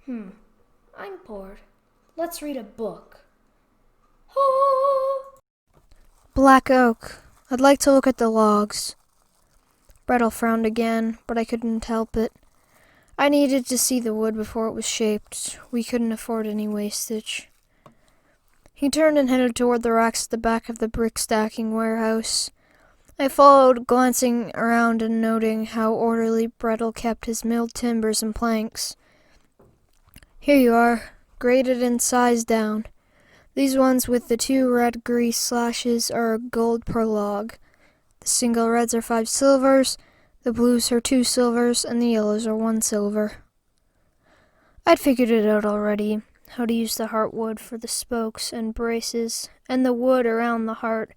I'm bored. Let's read a book. Oh! Black oak. I'd like to look at the logs. Brettel frowned again, but I couldn't help it. I needed to see the wood before it was shaped. We couldn't afford any wastage. He turned and headed toward the racks at the back of the brick-stacking warehouse. I followed, glancing around and noting how orderly Brettel kept his milled timbers and planks. Here you are, graded and sized down. These ones with the 2 red grease slashes are gold per log. The single reds are 5 silvers, the blues are 2 silvers, and the yellows are 1 silver. I'd figured it out already, how to use the heartwood for the spokes and braces, and the wood around the heart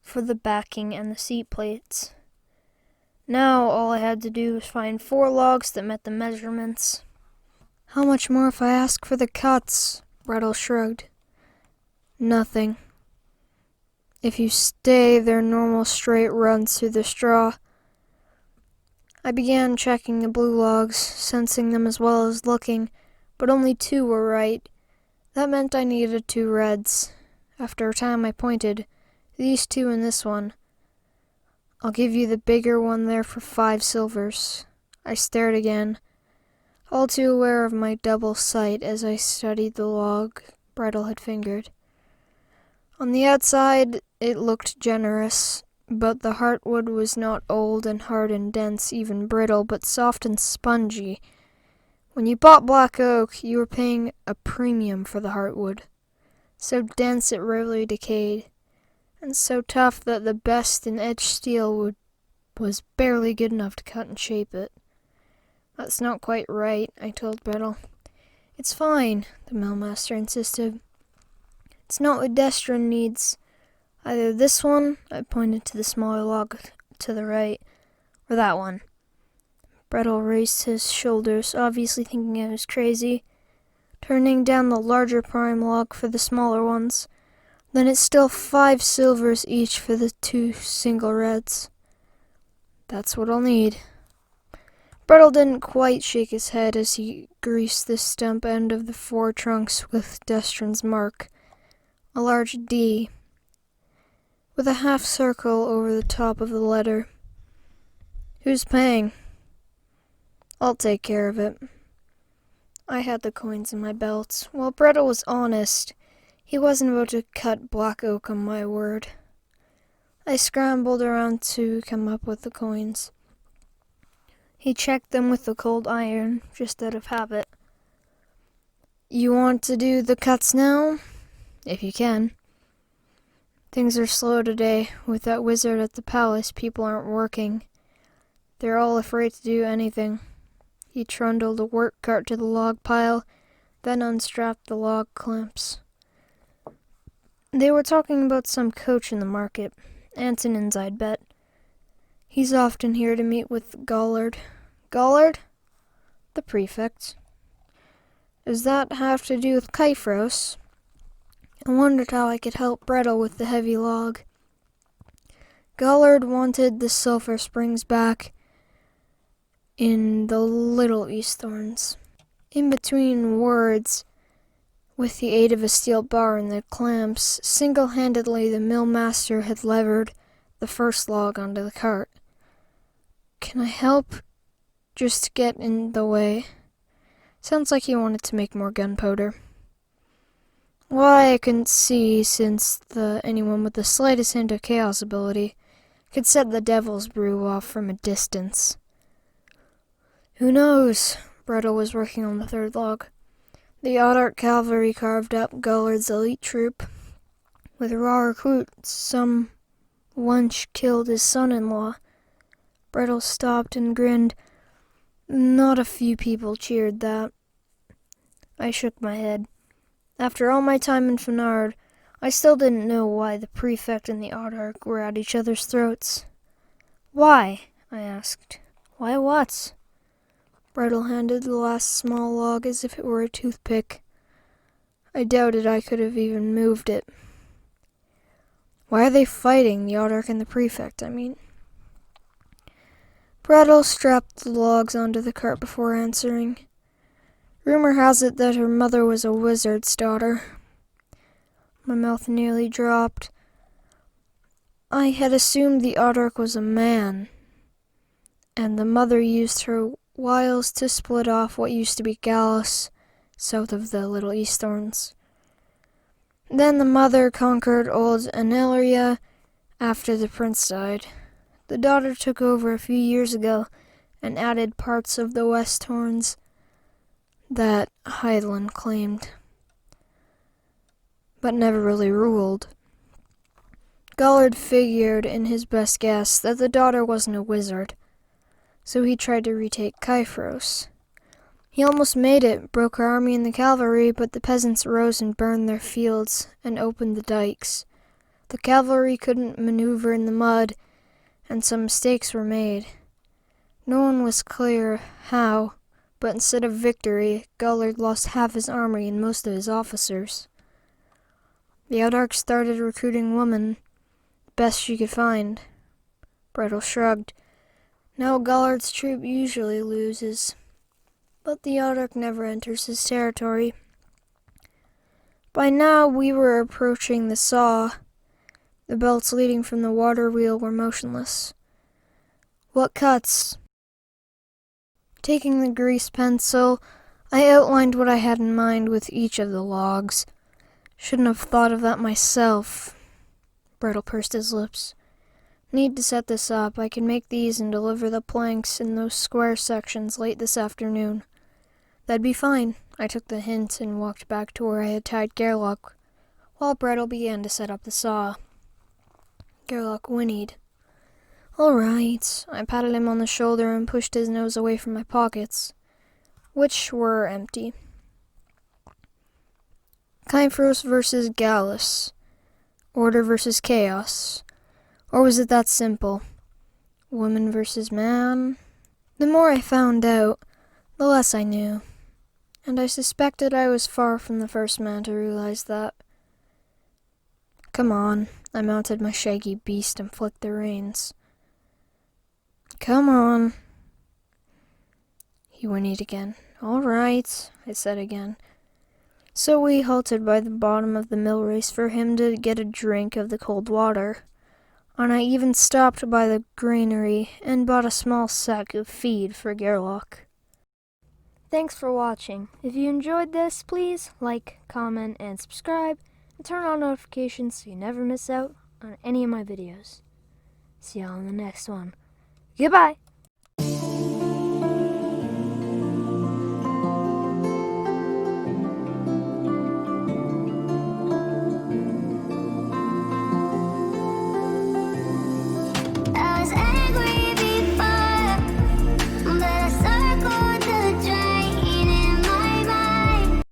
for the backing and the seat plates. Now all I had to do was find 4 logs that met the measurements. How much more if I ask for the cuts? Brettel shrugged. Nothing. If you stay, their normal straight runs through the straw. I began checking the blue logs, sensing them as well as looking, but only 2 were right. That meant I needed 2 reds. After a time I pointed. These 2 and this one. I'll give you the bigger one there for 5 silvers. I stared again, all too aware of my double sight as I studied the log Brettel had fingered. On the outside, it looked generous, but the heartwood was not old and hard and dense, even brittle, but soft and spongy. When you bought black oak, you were paying a premium for the heartwood. So dense it rarely decayed, and so tough that the best in edged steel was barely good enough to cut and shape it. That's not quite right, I told Brettel. It's fine, the millmaster insisted. It's not what Destrin needs. Either this one, I pointed to the smaller log to the right, or that one. Brettel raised his shoulders, obviously thinking I was crazy, turning down the larger prime log for the smaller ones. Then it's still 5 silvers each for the 2 single reds. That's what I'll need. Brettel didn't quite shake his head as he greased the stump end of the 4 trunks with Destrin's mark, a large D, with a half circle over the top of the letter. Who's paying? I'll take care of it. I had the coins in my belt. While Brettel was honest, he wasn't about to cut black oak on my word. I scrambled around to come up with the coins. He checked them with the cold iron, just out of habit. You want to do the cuts now? If you can. Things are slow today. With that wizard at the palace, people aren't working. They're all afraid to do anything. He trundled a work cart to the log pile, then unstrapped the log clamps. They were talking about some coach in the market. Antonin's, I'd bet. He's often here to meet with Gollard. Gollard? The prefect. Does that have to do with Kyphros? I wondered how I could help Brettel with the heavy log. Gollard wanted the sulfur springs back in the Little Eastthorns. In between words, with the aid of a steel bar and the clamps, single-handedly the mill master had levered the first log onto the cart. Can I help? Just get in the way. Sounds like he wanted to make more gunpowder. Why, I couldn't see, since anyone with the slightest hint of chaos ability could set the devil's brew off from a distance. Who knows? Brettel was working on the 3rd log. The Oddart cavalry carved up Gullard's elite troop. With raw recruits, some wench killed his son-in-law. Brettel stopped and grinned. Not a few people cheered that. I shook my head. After all my time in Fenard, I still didn't know why the prefect and the Oddart were at each other's throats. Why? I asked. Why what? Brettel handed the last small log as if it were a toothpick. I doubted I could have even moved it. Why are they fighting, the Oddart and the prefect, I mean? Brettel strapped the logs onto the cart before answering. Rumor has it that her mother was a wizard's daughter. My mouth nearly dropped. I had assumed the Autarch was a man, and the mother used her wiles to split off what used to be Gallus, south of the Little Eastthorns. Then the mother conquered old Anelia after the prince died. The daughter took over a few years ago and added parts of the Westhorns that Hydaelyn claimed, but never really ruled. Gullard figured in his best guess that the daughter wasn't a wizard, so he tried to retake Kyphros. He almost made it, broke her army and the cavalry, but the peasants rose and burned their fields and opened the dikes. The cavalry couldn't maneuver in the mud, and some mistakes were made. No one was clear how, but instead of victory, Gullard lost half his army and most of his officers. The Autarch started recruiting women, the best she could find. Brettel shrugged. Now Gullard's troop usually loses, but the Autarch never enters his territory. By now we were approaching the Saw. The belts leading from the water wheel were motionless. What cuts? Taking the grease pencil, I outlined what I had in mind with each of the logs. Shouldn't have thought of that myself. Brettel pursed his lips. Need to set this up. I can make these and deliver the planks in those square sections late this afternoon. That'd be fine. I took the hint and walked back to where I had tied Gerlach, while Brettel began to set up the saw. Gerlach whinnied. All right. I patted him on the shoulder and pushed his nose away from my pockets, which were empty. Kyphros versus Gallus. Order versus chaos. Or was it that simple? Woman versus man? The more I found out, the less I knew. And I suspected I was far from the first man to realize that. Come on. I mounted my shaggy beast and flicked the reins. Come on. He whinnied again. All right, I said again. So we halted by the bottom of the mill race for him to get a drink of the cold water. And I even stopped by the granary and bought a small sack of feed for Gerlach. Thanks for watching. If you enjoyed this, please like, comment, and subscribe, and turn on notifications so you never miss out on any of my videos. See y'all in the next one. Goodbye! I was